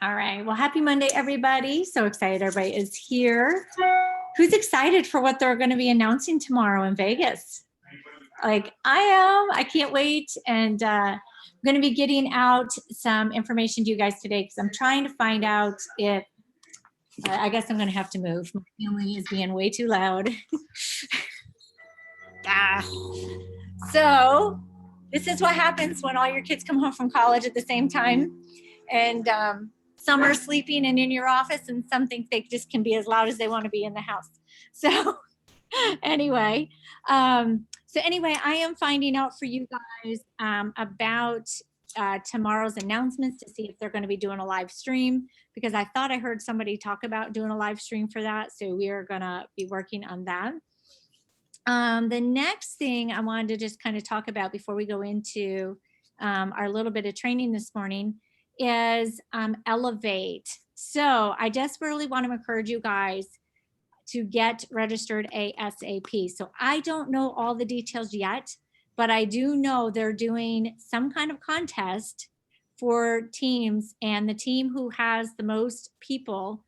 All right. Well, happy Monday, everybody. So excited everybody is here. Who's excited for what they're going to be announcing tomorrow in Vegas? Like I am. I can't wait. And I'm going to be getting out some information to you guys today because I'm trying to find out if, I guess I'm going to have to move. My family is being way too loud. So this is what happens when all your kids come home from college at the same time. And some are sleeping and in your office, and some think they just can be as loud as they want to be in the house. So anyway, I am finding out for you guys about tomorrow's announcements to see if they're going to be doing a live stream, because I thought I heard somebody talk about doing a live stream for that. So we are going to be working on that. The next thing I wanted to just kind of talk about before we go into our little bit of training this morning is Elevate. So I desperately want to encourage you guys to get registered ASAP. So I don't know all the details yet, but I do know they're doing some kind of contest for teams, and the team who has the most people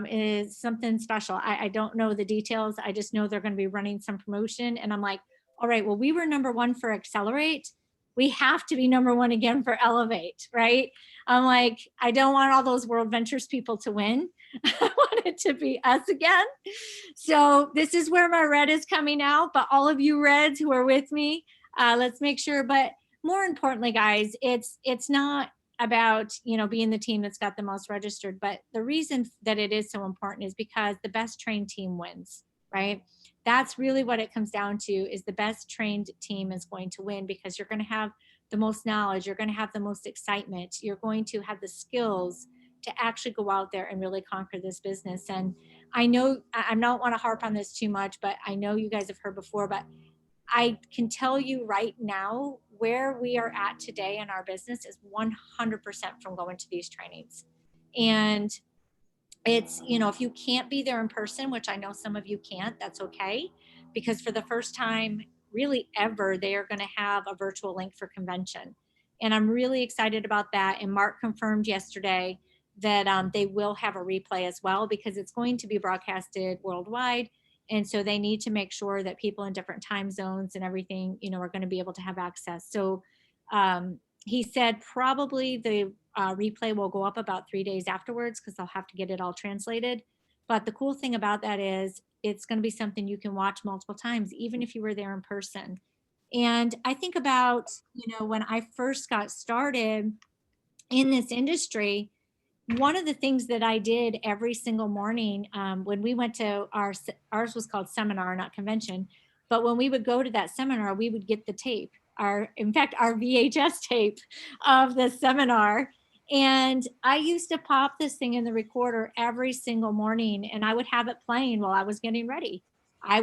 is something special. I don't know the details. I just know they're going to be running some promotion, and I'm like, all right, well, we were #1 for Accelerate. We have to be #1 again for Elevate, right? I'm like, I don't want all those World Ventures people to win. I want it to be us again. So this is where my red is coming out, but all of you reds who are with me, let's make sure. But more importantly, guys, it's not about, being the team that's got the most registered, but the reason that it is so important is because the best trained team wins, right? That's really what it comes down to, is the best trained team is going to win, because you're going to have the most knowledge, you're going to have the most excitement, you're going to have the skills to actually go out there and really conquer this business. And I know I don't want to harp on this too much, but I know you guys have heard before, but I can tell you right now, where we are at today in our business is 100% from going to these trainings. And it's, if you can't be there in person, which I know some of you can't, that's okay. Because for the first time really ever, they are going to have a virtual link for convention. And I'm really excited about that. And Mark confirmed yesterday that they will have a replay as well, because it's going to be broadcasted worldwide. And so they need to make sure that people in different time zones and everything, are going to be able to have access. So he said probably the replay will go up about 3 days afterwards, because they'll have to get it all translated. But the cool thing about that is it's going to be something you can watch multiple times, even if you were there in person. And I think about, when I first got started in this industry, one of the things that I did every single morning when we went to ours was called seminar, not convention, but when we would go to that seminar, we would get the tape, our VHS tape of the seminar. And I used to pop this thing in the recorder every single morning, and I would have it playing while I was getting ready. I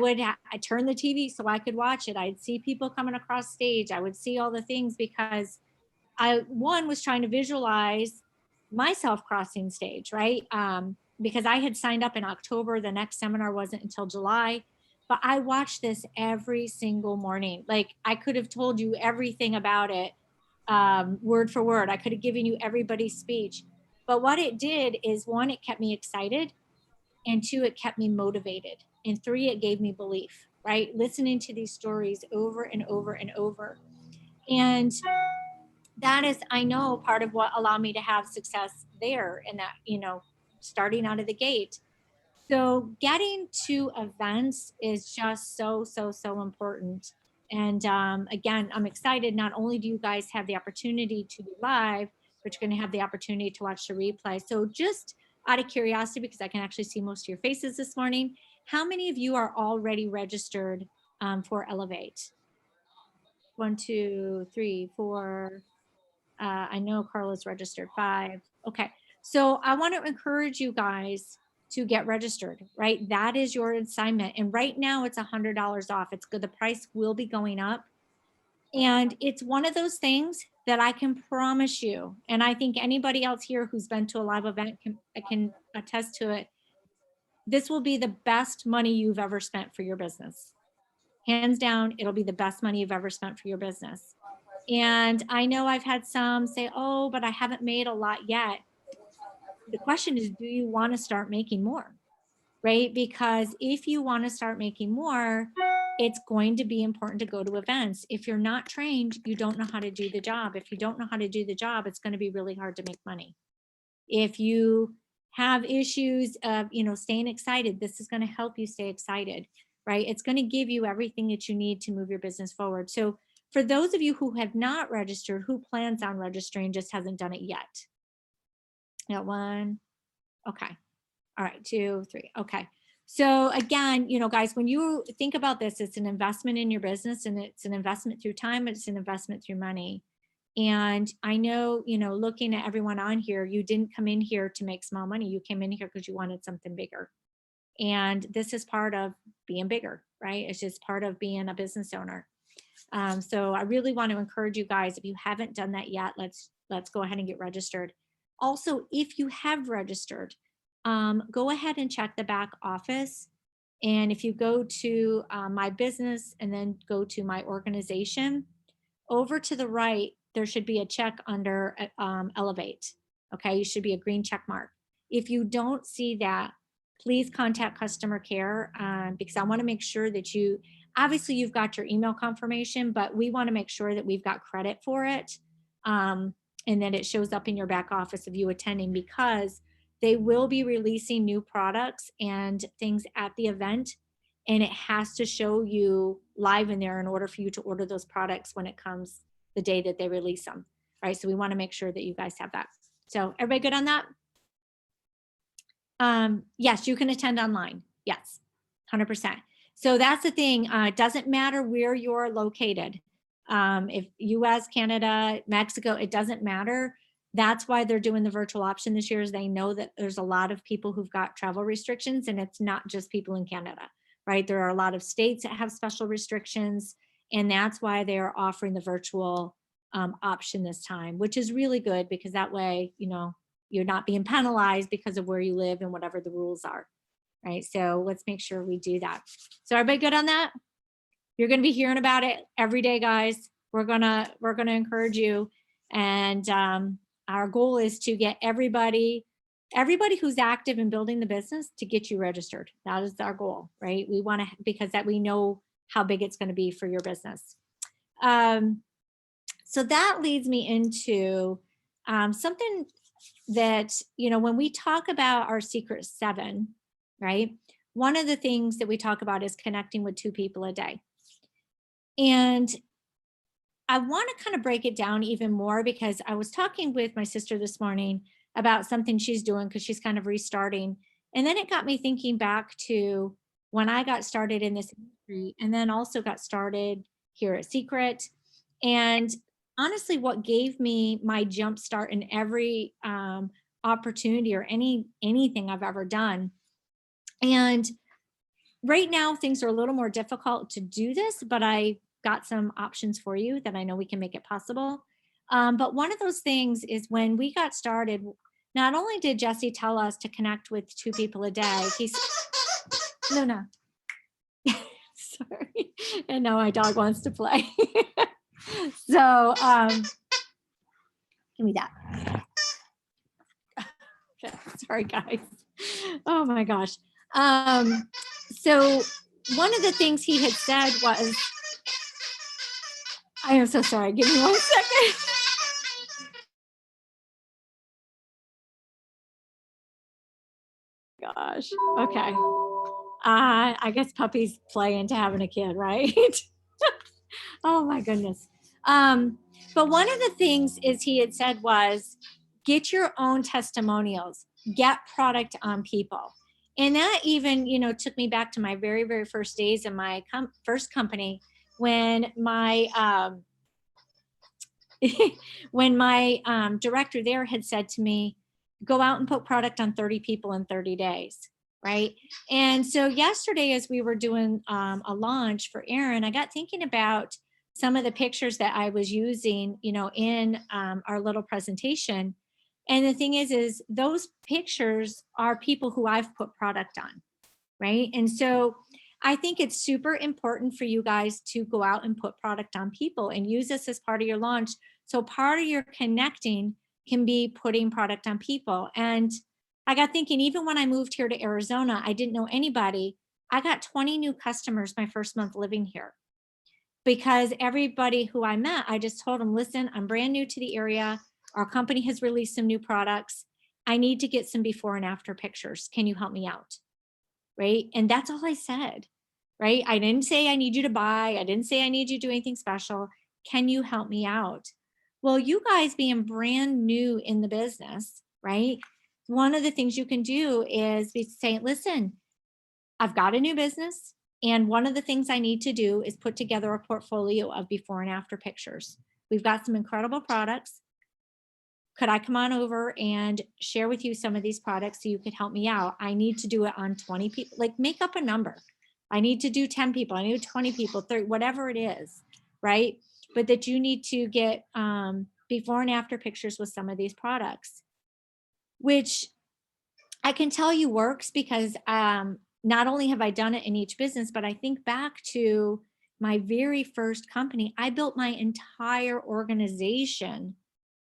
turn the TV so I could watch it. I'd see people coming across stage. I would see all the things, because I was trying to visualize myself crossing stage, right? Because I had signed up in October. The next seminar wasn't until July, but I watched this every single morning. Like, I could have told you everything about it, word for word. I could have given you everybody's speech. But what it did is, 1, it kept me excited, and 2, it kept me motivated, and 3, it gave me belief, right? Listening to these stories over and over and over. And that is, I know, part of what allowed me to have success there, and that, starting out of the gate. So getting to events is just so important. And again, I'm excited. Not only do you guys have the opportunity to be live, but you're going to have the opportunity to watch the replay. So just out of curiosity, because I can actually see most of your faces this morning, how many of you are already registered for Elevate? 1, 2, 3, 4. I know Carla's registered 5. Okay. So I want to encourage you guys to get registered, right? That is your assignment. And right now it's $100 off. It's good. The price will be going up. And it's one of those things that I can promise you, and I think anybody else here who's been to a live event can attest to it. This will be the best money you've ever spent for your business. Hands down, it'll be the best money you've ever spent for your business. And I know I've had some say, oh, but I haven't made a lot yet. The question is, do you want to start making more? Right? Because if you want to start making more, it's going to be important to go to events. If you're not trained, you don't know how to do the job. If you don't know how to do the job, it's going to be really hard to make money. If you have issues of, staying excited, this is going to help you stay excited, right? It's going to give you everything that you need to move your business forward. So for those of you who have not registered, who plans on registering, just hasn't done it yet? Got one. Okay. All right, 2, 3. Okay. So again, guys, when you think about this, it's an investment in your business, and it's an investment through time. It's an investment through money. And I know, looking at everyone on here, you didn't come in here to make small money. You came in here because you wanted something bigger. And this is part of being bigger, right? It's just part of being a business owner. So I really want to encourage you guys, if you haven't done that yet, let's go ahead and get registered. Also, if you have registered, go ahead and check the back office. And if you go to my business and then go to my organization, over to the right, there should be a check under Elevate. Okay, you should be a green check mark. If you don't see that, please contact customer care, because I want to make sure that obviously you've got your email confirmation, but we want to make sure that we've got credit for it, and that it shows up in your back office of you attending, because they will be releasing new products and things at the event, and it has to show you live in there in order for you to order those products when it comes the day that they release them, right? So we want to make sure that you guys have that. So everybody good on that? Yes, you can attend online. Yes, 100%. So that's the thing. It doesn't matter where you're located. If US, Canada, Mexico, it doesn't matter. That's why they're doing the virtual option this year, is they know that there's a lot of people who've got travel restrictions, and it's not just people in Canada, right? There are a lot of states that have special restrictions, and that's why they are offering the virtual option this time, which is really good, because that way, you're not being penalized because of where you live and whatever the rules are, right? So let's make sure we do that. So everybody good on that? You're going to be hearing about it every day, guys. We're gonna encourage you, and our goal is to get everybody who's active in building the business to get you registered. That is our goal, right? We want to, because that we know how big it's going to be for your business. So that leads me into something that, when we talk about our secret 7, right? One of the things that we talk about is connecting with 2 people a day. And I want to kind of break it down even more, because I was talking with my sister this morning about something she's doing, because she's kind of restarting. And then it got me thinking back to when I got started in this industry, and then also got started here at Seacret. And honestly, what gave me my jump start in every opportunity or anything I've ever done. And right now, things are a little more difficult to do this, but I got some options for you that I know we can make it possible. But one of those things is, when we got started, not only did Jesse tell us to connect with 2 people a day, he's, Luna, sorry, and now my dog wants to play. So give me that. Sorry, guys. Oh my gosh. So one of the things he had said was, I am so sorry. Give me 1 second. Gosh. Okay. I guess puppies play into having a kid, right? Oh my goodness. But one of the things is he had said was, get your own testimonials, get product on people. And that even, took me back to my very, very first days in my first company, when my director there had said to me, go out and put product on 30 people in 30 days. Right. And so yesterday, as we were doing a launch for Aaron, I got thinking about some of the pictures that I was using, in our little presentation. And the thing is those pictures are people who I've put product on. Right. And so I think it's super important for you guys to go out and put product on people and use this as part of your launch. So part of your connecting can be putting product on people. And I got thinking, even when I moved here to Arizona, I didn't know anybody. I got 20 new customers my first month living here because everybody who I met, I just told them, listen, I'm brand new to the area. Our company has released some new products. I need to get some before and after pictures. Can you help me out? Right. And that's all I said. Right. I didn't say I need you to buy. I didn't say I need you to do anything special. Can you help me out? Well, you guys being brand new in the business, right? One of the things you can do is be saying, listen, I've got a new business. And one of the things I need to do is put together a portfolio of before and after pictures. We've got some incredible products. Could I come on over and share with you some of these products so you could help me out? I need to do it on 20 people, like make up a number. I need to do 10 people, I need 20 people, 30, whatever it is, right? But that you need to get before and after pictures with some of these products, which I can tell you works because not only have I done it in each business, but I think back to my very first company, I built my entire organization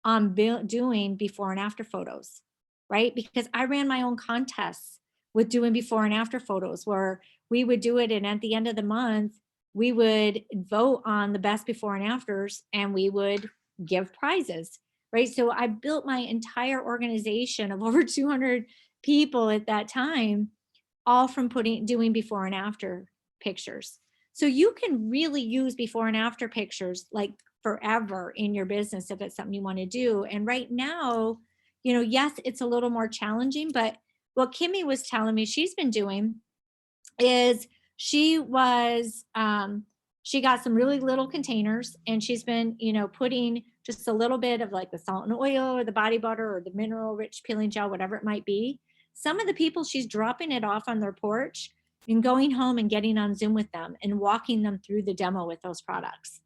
on doing before and after photos, right? Because I ran my own contests with doing before and after photos where we would do it. And at the end of the month, we would vote on the best before and afters and we would give prizes, right? So I built my entire organization of over 200 people at that time, all from doing before and after pictures. So you can really use before and after pictures like forever in your business if it's something you want to do. And right now, yes, it's a little more challenging, but what Kimmy was telling me she's been doing is she got some really little containers and she's been, putting just a little bit of like the salt and oil or the body butter or the mineral rich peeling gel, whatever it might be. Some of the people she's dropping it off on their porch and going home and getting on Zoom with them and walking them through the demo with those products,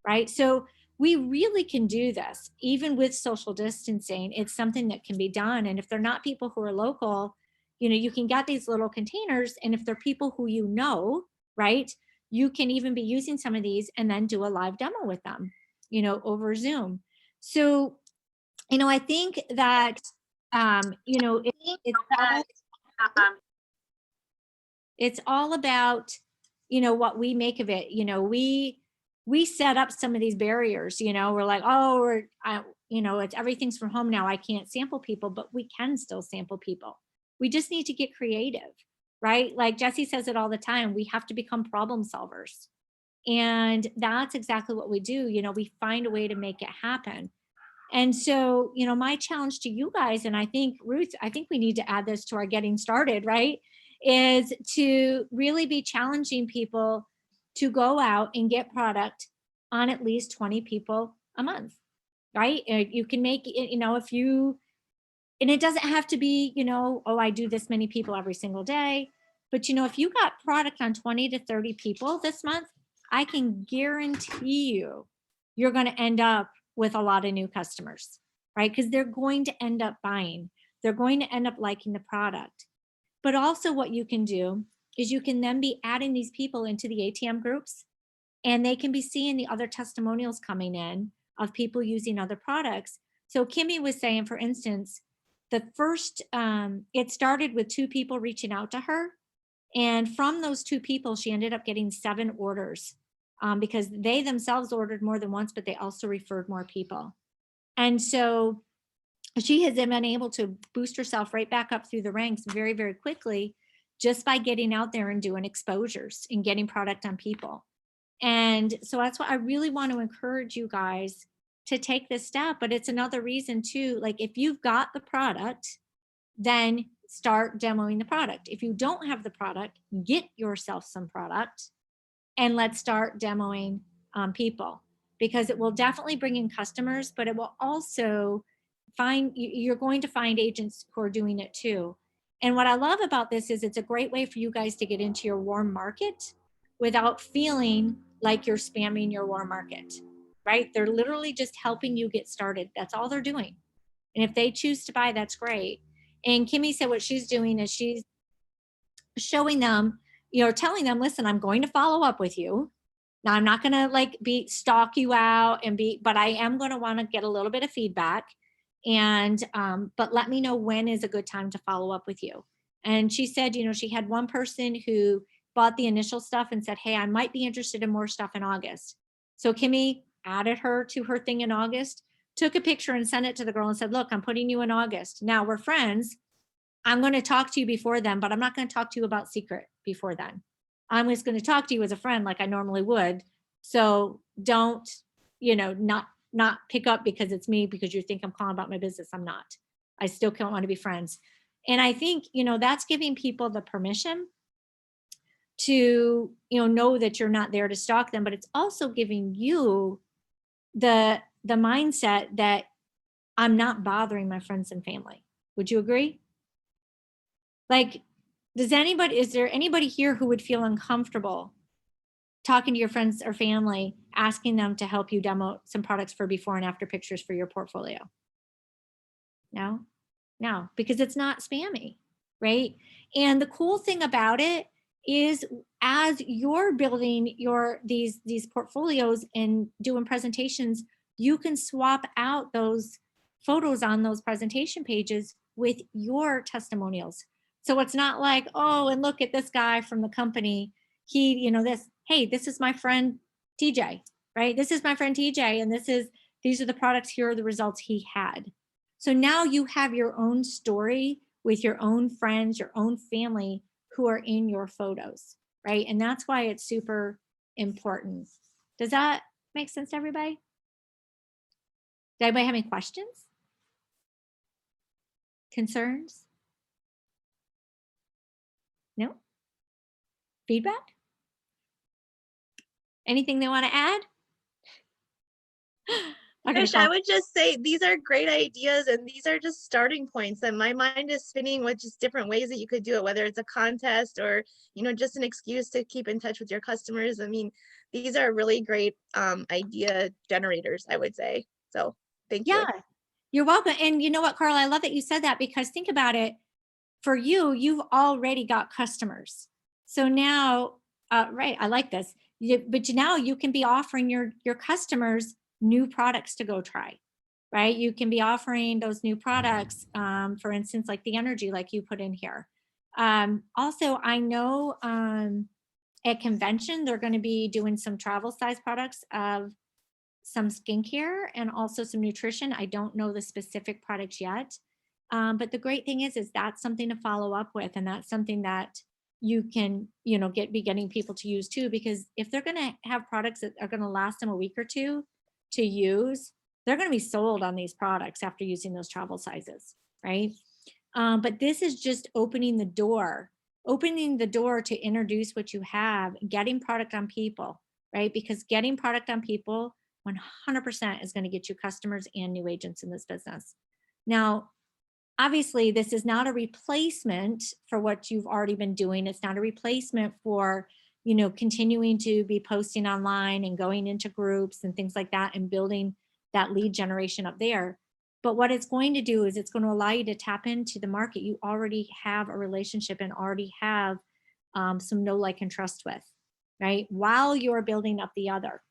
right? So we really can do this even with social distancing. It's something that can be done. And if they're not people who are local, you can get these little containers, and if they're people who right, you can even be using some of these and then do a live demo with them, over Zoom. So, I think that, it's all about, what we make of it. We set up some of these barriers, we're like, oh, it's everything's from home now. I can't sample people, but we can still sample people. We just need to get creative, right? Like Jesse says it all the time. We have to become problem solvers. And that's exactly what we do. We find a way to make it happen. And so, my challenge to you guys, and I think Ruth, I think we need to add this to our getting started, right? Is to really be challenging people to go out and get product on at least 20 people a month, right? You can make it, if you, and it doesn't have to be, oh, I do this many people every single day. But, if you got product on 20 to 30 people this month, I can guarantee you're going to end up with a lot of new customers, right? Because they're going to end up buying. They're going to end up liking the product. But also what you can do is you can then be adding these people into the ATM groups, and they can be seeing the other testimonials coming in of people using other products. So Kimmy was saying, for instance, the first, it started with 2 people reaching out to her. And from those 2 people, she ended up getting 7 orders because they themselves ordered more than once, but they also referred more people. And so she has been able to boost herself right back up through the ranks very, very quickly just by getting out there and doing exposures and getting product on people. And so that's why I really want to encourage you guys to take this step. But it's another reason too, like if you've got the product, then start demoing the product. If you don't have the product, get yourself some product and let's start demoing people, because it will definitely bring in customers, but it will also you're going to find agents who are doing it too. And what I love about this is it's a great way for you guys to get into your warm market without feeling like you're spamming your warm market, right? They're literally just helping you get started. That's all they're doing. And if they choose to buy, that's great. And Kimmy said what she's doing is she's showing them, telling them, listen, I'm going to follow up with you. Now I'm not going to stalk you out but I am going to want to get a little bit of feedback. And, but let me know when is a good time to follow up with you. And she said, you know, she had one person who bought the initial stuff and said, hey, I might be interested in more stuff in August. So Kimmy added her to her thing in August, took a picture and sent it to the girl and said, look, I'm putting you in August. Now we're friends. I'm going to talk to you before then, but I'm not going to talk to you about Seacret before then. I'm just going to talk to you as a friend like I normally would. So don't, you know, not pick up because it's me, because you think I'm calling about my business. I'm not. I still don't want to be friends. And I think, you know, that's giving people the permission to, you know that you're not there to stalk them, but it's also giving you the mindset that I'm not bothering my friends and family. Would you agree? Like, is there anybody here who would feel uncomfortable talking to your friends or family, asking them to help you demo some products for before and after pictures for your portfolio? No, because it's not spammy, right? And the cool thing about it is, as you're building these portfolios and doing presentations, you can swap out those photos on those presentation pages with your testimonials. So it's not like, oh, and look at this guy from the company. He, you know, hey, this is my friend TJ, right? This is my friend TJ, and these are the products, here are the results he had. So now you have your own story with your own friends, your own family who are in your photos, right? And that's why it's super important. Does that make sense to everybody? Does anybody have any questions? Concerns? No? Feedback? Anything they want to add? Trish, I would just say these are great ideas, and these are just starting points, and my mind is spinning with just different ways that you could do it, whether it's a contest or, you know, just an excuse to keep in touch with your customers. I mean, these are really great idea generators, I would say. So thank you. Yeah, you're welcome. And you know what, Carla, I love that you said that, because think about it. For you, you've already got customers. So now, right, I like this. But now you can be offering your customers new products to go try, right? You can be offering those new products, for instance, like the energy, like you put in here. Also, I know at convention, they're going to be doing some travel size products of some skincare and also some nutrition. I don't know the specific products yet. But the great thing is that's something to follow up with. And that's something that you can, you know, be getting people to use too, because if they're going to have products that are going to last them a week or two to use, they're going to be sold on these products after using those travel sizes, right? But this is just opening the door to introduce what you have, getting product on people, right? Because getting product on people 100% is going to get you customers and new agents in this business. Now, obviously, this is not a replacement for what you've already been doing. It's not a replacement for, you know, continuing to be posting online and going into groups and things like that and building that lead generation up there. But what it's going to do is it's going to allow you to tap into the market you already have a relationship and already have some know, like, and trust with, right? While you're building up the other,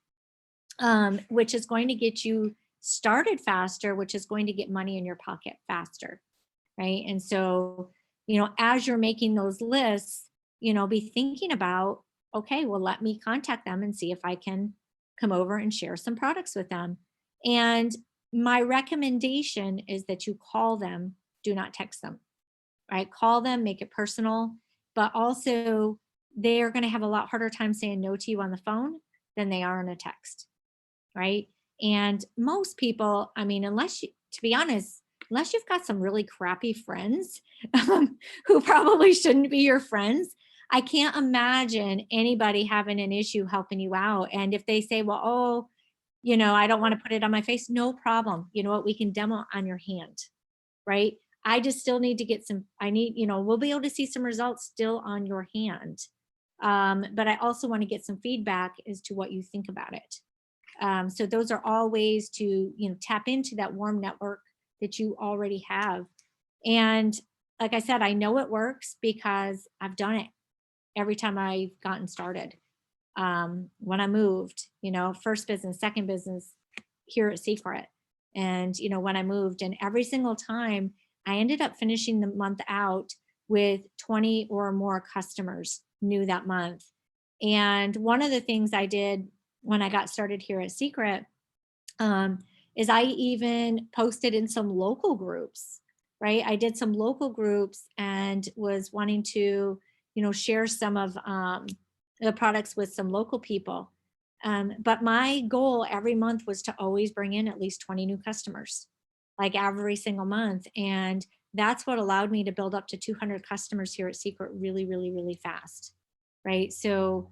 which is going to get you started faster, which is going to get money in your pocket faster, right? And so, you know, as you're making those lists, you know, be thinking about, okay, well, let me contact them and see if I can come over and share some products with them. And my recommendation is that you call them, do not text them, right? Call them, make it personal, but also they're going to have a lot harder time saying no to you on the phone than they are in a text, right? And most people, I mean, to be honest, unless you've got some really crappy friends who probably shouldn't be your friends, I can't imagine anybody having an issue helping you out. And if they say, well, oh, you know, I don't want to put it on my face, no problem. You know what, we can demo on your hand, right? I just still need to get you know, we'll be able to see some results still on your hand. But I also want to get some feedback as to what you think about it. So those are all ways to, you know, tap into that warm network that you already have. And like I said, I know it works because I've done it every time I've gotten started. When I moved, you know, first business, second business here at Seacret. And, you know, when I moved, and every single time I ended up finishing the month out with 20 or more customers new that month. And one of the things I did when I got started here at Seacret is I even posted in some local groups, right? I did some local groups and was wanting to, you know, share some of the products with some local people. But my goal every month was to always bring in at least 20 new customers, like every single month. And that's what allowed me to build up to 200 customers here at Seacret really, really, really fast, right? So,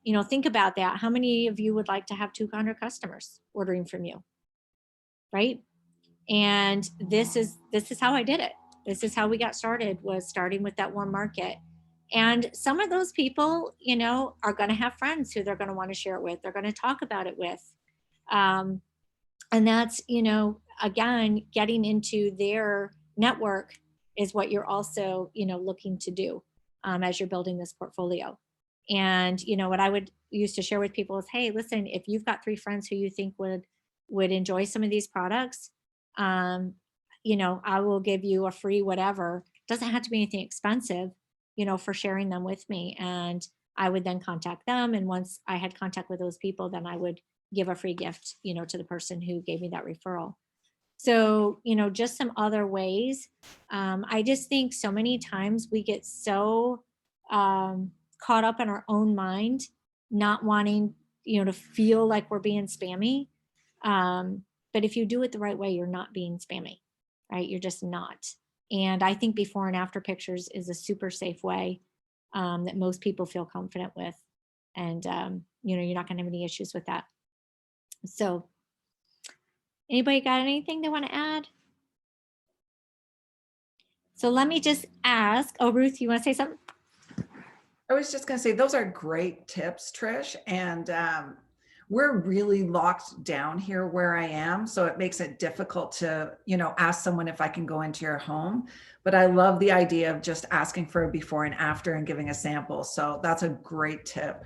you know, think about that. How many of you would like to have 200 customers ordering from you, right? And this is how I did it. This is how we got started, was starting with that warm market. And some of those people, you know, are going to have friends who they're going to want to share it with. They're going to talk about it with. And that's, you know, again, getting into their network is what you're also, you know, looking to do as you're building this portfolio. And, you know, what I would used to share with people is, hey, listen, if you've got 3 friends who you think would enjoy some of these products, you know, I will give you a free whatever. Doesn't have to be anything expensive, you know, for sharing them with me. And I would then contact them. And once I had contact with those people, then I would give a free gift, you know, to the person who gave me that referral. So, you know, just some other ways. I just think so many times we get so caught up in our own mind, not wanting, you know, to feel like we're being spammy. But if you do it the right way, you're not being spammy, right? You're just not. And I think before and after pictures is a super safe way that most people feel confident with. And, you know, you're not going to have any issues with that. So anybody got anything they want to add? So let me just ask, oh, Ruth, you want to say something? I was just going to say, those are great tips, Trish. And we're really locked down here where I am. So it makes it difficult to, you know, ask someone if I can go into your home. But I love the idea of just asking for a before and after and giving a sample. So that's a great tip.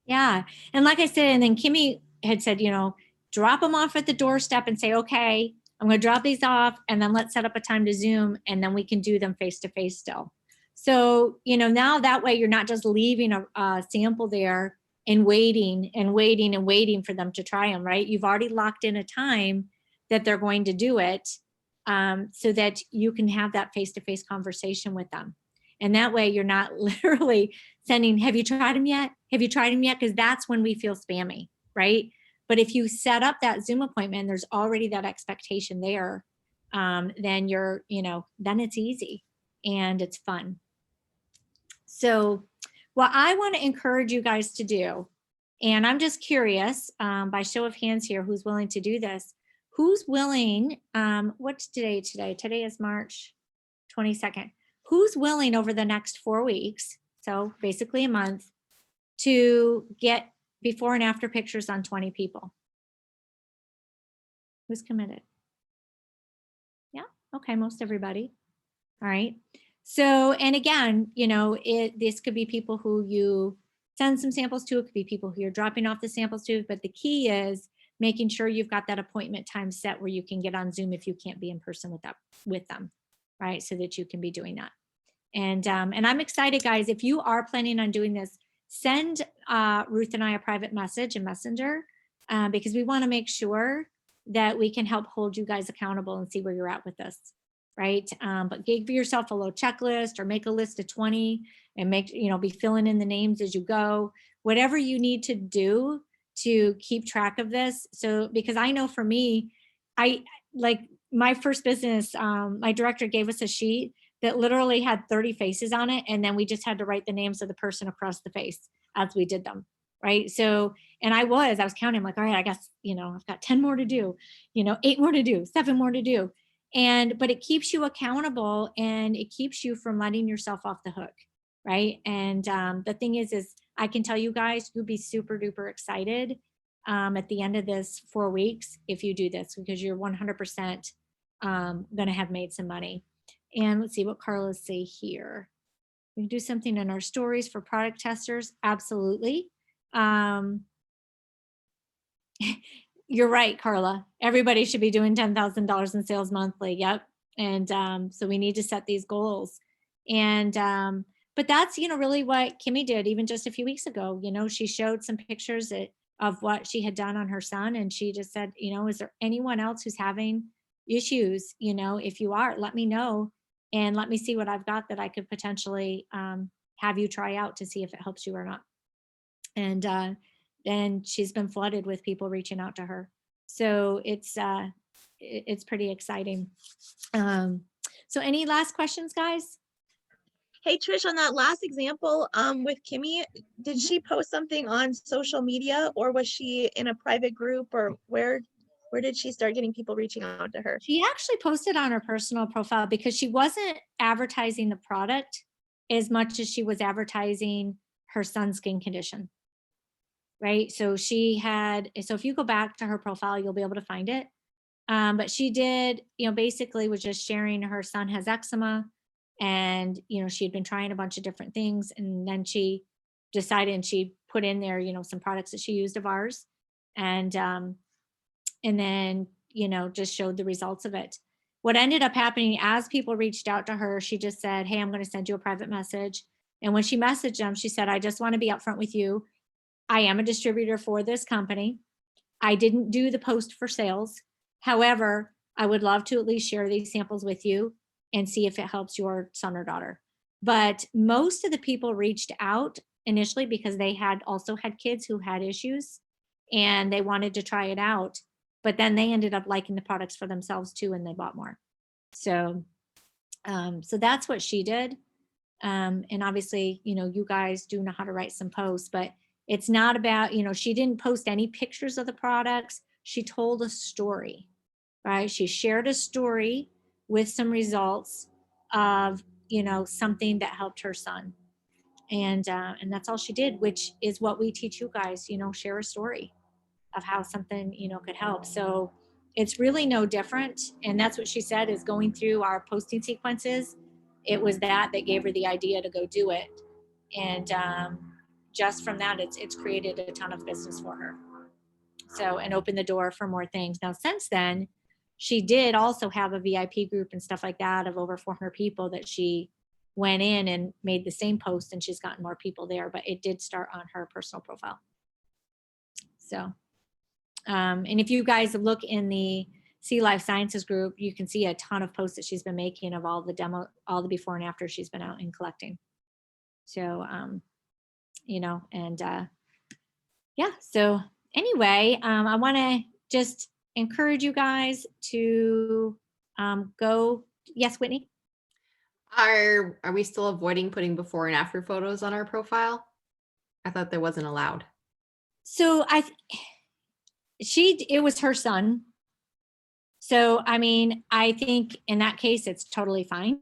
Yeah. And like I said, and then Kimmy had said, you know, drop them off at the doorstep and say, okay, I'm going to drop these off, and then let's set up a time to Zoom, and then we can do them face to face still. So, you know, now that way you're not just leaving a sample there and waiting and waiting and waiting for them to try them, right? You've already locked in a time that they're going to do it, so that you can have that face to face conversation with them. And that way you're not literally sending, have you tried them yet? Have you tried them yet? Because that's when we feel spammy, right? But if you set up that Zoom appointment, there's already that expectation there, then you're, you know, then it's easy and it's fun. So what I want to encourage you guys to do, and I'm just curious, by show of hands here, who's willing to do this? Who's willing, what's today? Today is March 22nd. Who's willing over the next 4 weeks, so basically a month, to get before and after pictures on 20 people? Who's committed? Yeah, okay, most everybody. All right. So, and again, you know, this could be people who you send some samples to, it could be people who you're dropping off the samples to, but the key is making sure you've got that appointment time set where you can get on Zoom if you can't be in person with them, right? So that you can be doing that. And I'm excited, guys. If you are planning on doing this, send Ruth and I a private message in Messenger, because we want to make sure that we can help hold you guys accountable and see where you're at with this, right? But give yourself a little checklist or make a list of 20 and make, you know, be filling in the names as you go, whatever you need to do to keep track of this. So, because I know for me, I like my first business, my director gave us a sheet that literally had 30 faces on it. And then we just had to write the names of the person across the face as we did them. Right. So, and I was counting, I'm like, all right, I guess, you know, I've got 10 more to do, you know, 8 more to do, 7 more to do. But it keeps you accountable and it keeps you from letting yourself off the hook. Right. And the thing is I can tell you guys, you'll be super duper excited at the end of this 4 weeks if you do this, because you're 100% going to have made some money. And let's see what Carla's say here. We can do something in our stories for product testers. Absolutely. You're right, Carla. Everybody should be doing $10,000 in sales monthly. Yep. And so we need to set these goals. And but that's, really what Kimmy did even just a few weeks ago. She showed some pictures of what she had done on her son. And she just said, is there anyone else who's having issues? If you are, let me know and let me see what I've got that I could potentially have you try out to see if it helps you or not. And she's been flooded with people reaching out to her. So it's pretty exciting. So any last questions, guys? Hey, Trish, on that last example with Kimmy, did she post something on social media, or was she in a private group, or where did she start getting people reaching out to her? She actually posted on her personal profile because she wasn't advertising the product as much as she was advertising her son's skin condition. Right. So if you go back to her profile, you'll be able to find it. But she did, basically was just sharing her son has eczema, and, she had been trying a bunch of different things. And then she decided, and she put in there, some products that she used of ours. And then, just showed the results of it. What ended up happening as people reached out to her, she just said, hey, I'm going to send you a private message. And when she messaged them, she said, I just want to be upfront with you. I am a distributor for this company. I didn't do the post for sales. However, I would love to at least share these samples with you and see if it helps your son or daughter. But most of the people reached out initially because they had also had kids who had issues and they wanted to try it out. But then they ended up liking the products for themselves too, and they bought more. So that's what she did. And obviously, you guys do know how to write some posts, but it's not about, she didn't post any pictures of the products. She told a story, right? She shared a story with some results of, something that helped her son. And that's all she did, which is what we teach you guys, share a story of how something, could help. So it's really no different. And that's what she said is going through our posting sequences. It was that gave her the idea to go do it. And just from that, it's created a ton of business for her. So, and opened the door for more things. Now, since then, she did also have a VIP group and stuff like that of over 400 people that she went in and made the same post, and she's gotten more people there, but it did start on her personal profile. So, and if you guys look in the C Life Sciences group, you can see a ton of posts that she's been making of all the before and after she's been out and collecting. So, yeah, so anyway, I want to just encourage you guys to go. Yes, Whitney? Are we still avoiding putting before and after photos on our profile? I thought that wasn't allowed. So it was her son. So, I mean, I think in that case, it's totally fine.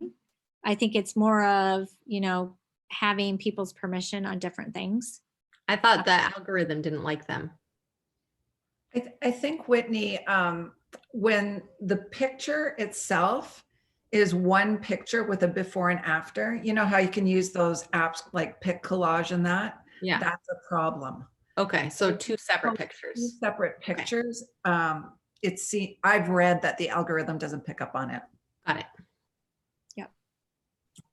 I think it's more of, having people's permission on different things. I thought the algorithm didn't like them. I think, Whitney, when the picture itself is one picture with a before and after, you know how you can use those apps like Pic Collage and that? Yeah. That's a problem. Okay, so two separate pictures. Two separate pictures. Okay. I've read that the algorithm doesn't pick up on it. Got it. Yep.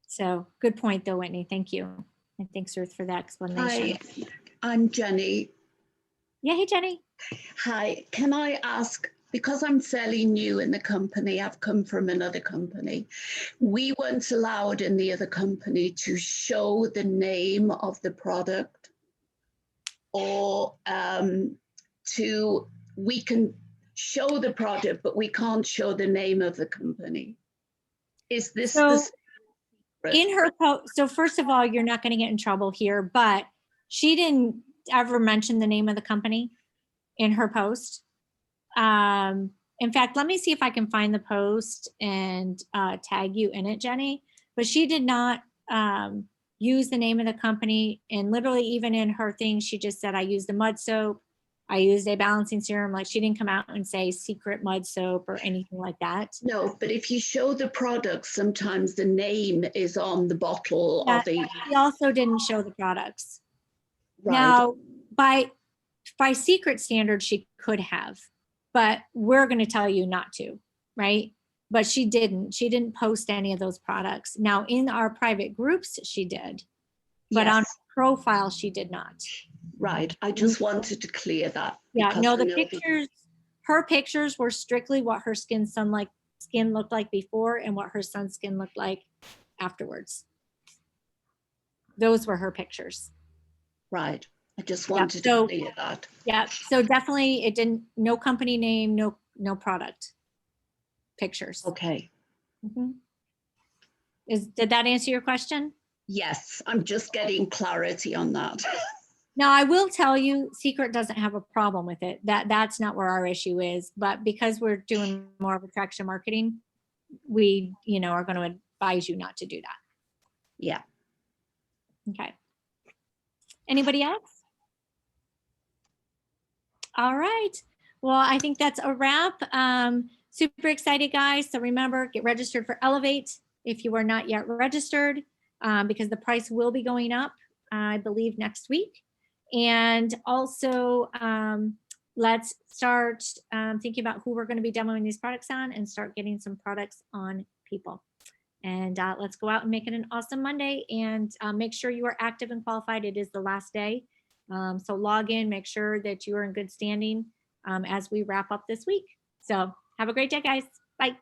So good point though, Whitney. Thank you. And thanks, Ruth, for that explanation. Hi, I'm Jenny. Yeah, hey, Jenny. Hi, can I ask, because I'm fairly new in the company, I've come from another company. We weren't allowed in the other company to show the name of the product, or we can show the product, but we can't show the name of the company. Is this in her post? So first of all, you're not going to get in trouble here, but she didn't ever mention the name of the company in her post. In fact, let me see if I can find the post and tag you in it, Jenny. But she did not use the name of the company. And literally even in her thing, she just said, I used a mud soap. I used a balancing serum. Like, she didn't come out and say Seacret mud soap or anything like that. No, but if you show the product, sometimes the name is on the bottle of the. She also didn't show the products. Right. Now, by Seacret standards, she could have. but we're going to tell you not to, right? But she didn't post any of those products. Now in our private groups, she did, but on Yes, profile, she did not. right. I just wanted to clear that. Yeah, because no, I the know that- pictures, her pictures were strictly what her skin looked like before and what her son's skin looked like afterwards. Those were her pictures. Right. I just Yeah, wanted so- to clear that. Yeah, so definitely it didn't, no company name, no product pictures. Okay. Mhm. Did that answer your question? Yes, I'm just getting clarity on that. Now, I will tell you, Seacret doesn't have a problem with it. That's not where our issue is. But because we're doing more of attraction marketing, we, are going to advise you not to do that. Yeah. Okay. Anybody else? All right. Well, I think that's a wrap. Super excited, guys. So remember, get registered for Elevate if you are not yet registered, because the price will be going up, I believe, next week. And also, let's start thinking about who we're going to be demoing these products on and start getting some products on people. And let's go out and make it an awesome Monday, and make sure you are active and qualified. It is the last day. So log in, make sure that you are in good standing as we wrap up this week. So have a great day, guys. Bye.